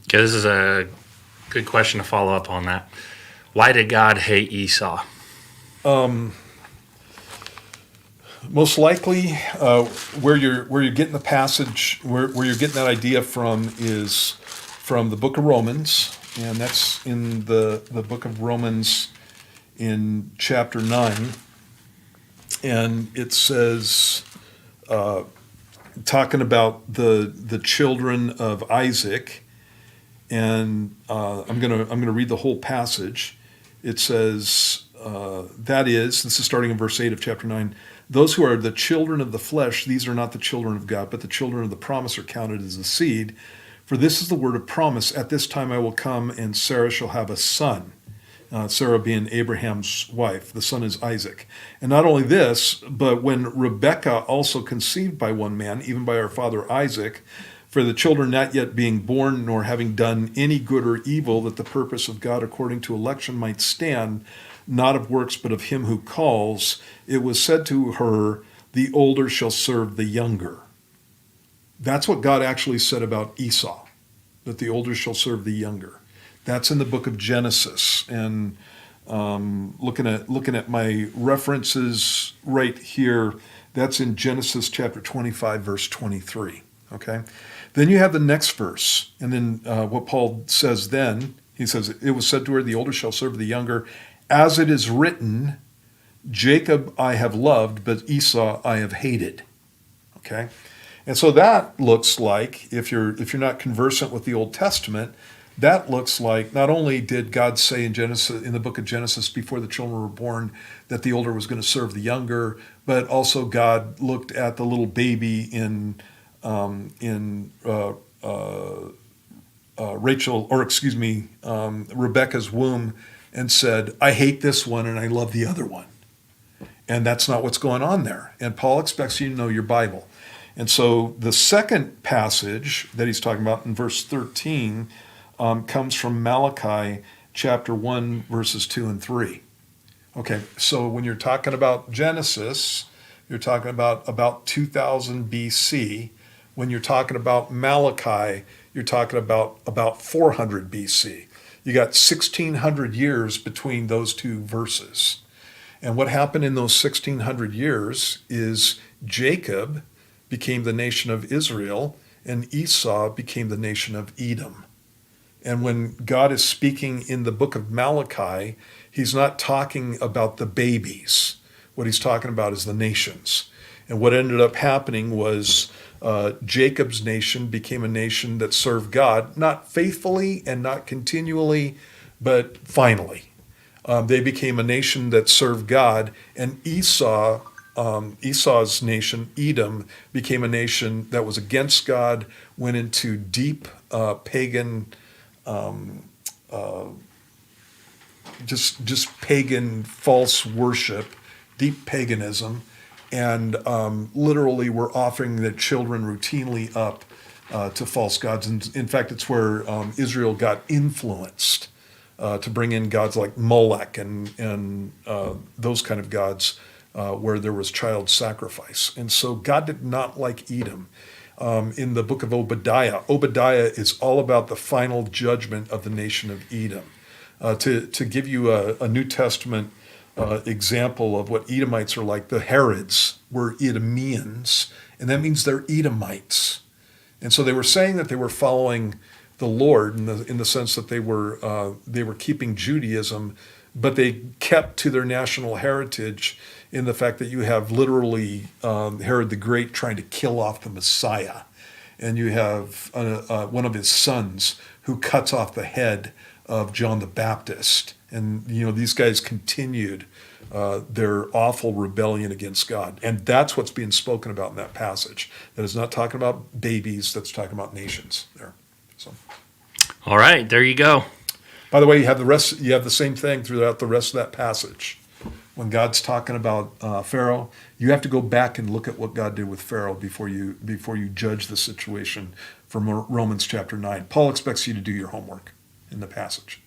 Okay, this is a good question to follow up on that. Why did God hate Esau? Most likely, where you're getting the passage, where you're getting that idea from is from the book of Romans, and that's in the book of Romans in chapter 9, and it says, talking about the children of Isaac, and I'm gonna read the whole passage. It says, this is starting in verse 8 of chapter 9. Those who are the children of the flesh, these are not the children of God, but the children of the promise are counted as the seed. For this is the word of promise. At this time I will come, and Sarah shall have a son. Sarah being Abraham's wife. The son is Isaac. And not only this, but when Rebekah also conceived by one man, even by our father Isaac, for the children not yet being born, nor having done any good or evil, that the purpose of God according to election might stand, not of works, but of him who calls, it was said to her, the older shall serve the younger. That's what God actually said about Esau, that the older shall serve the younger. That's in the book of Genesis. And looking at my references right here, that's in Genesis chapter 25, verse 23. Okay? Then you have the next verse. And then what Paul says then, he says, it was said to her, the older shall serve the younger. As it is written, Jacob I have loved, but Esau I have hated. Okay? And so that looks like, if you're not conversant with the Old Testament, that looks like not only did God say in the book of Genesis before the children were born that the older was going to serve the younger, but also God looked at the little baby in Rebecca's womb and said, I hate this one and I love the other one. And that's not what's going on there. And Paul expects you to know your Bible. And so the second passage that he's talking about in verse 13 comes from Malachi chapter 1, verses 2 and 3. Okay, so when you're talking about Genesis, you're talking about 2000 BC. When you're talking about Malachi, you're talking about 400 BC. You got 1,600 years between those two verses. And what happened in those 1,600 years is Jacob became the nation of Israel and Esau became the nation of Edom. And when God is speaking in the book of Malachi, he's not talking about the babies. What he's talking about is the nations. And what ended up happening was Jacob's nation became a nation that served God, not faithfully and not continually, but finally. They became a nation that served God, and Esau's nation, Edom, became a nation that was against God, went into deep pagan, just pagan false worship, deep paganism, and literally were offering their children routinely up to false gods. And in fact, it's where Israel got influenced to bring in gods like Molech and those kind of gods where there was child sacrifice. And so God did not like Edom. In the book of Obadiah is all about the final judgment of the nation of Edom. To give you a New Testament example of what Edomites are like, the Herods were Idumeans, and that means they're Edomites. And so they were saying that they were following the Lord in the sense that they were keeping Judaism, but they kept to their national heritage in the fact that you have literally Herod the Great trying to kill off the Messiah, and you have one of his sons who cuts off the head of John the Baptist. And these guys continued their awful rebellion against God. And that's what's being spoken about in that passage. That is not talking about babies, that's talking about nations there. So, all right, there you go. By the way, you have the same thing throughout the rest of that passage. When God's talking about Pharaoh, you have to go back and look at what God did with Pharaoh before you judge the situation from Romans chapter 9. Paul expects you to do your homework in the passage.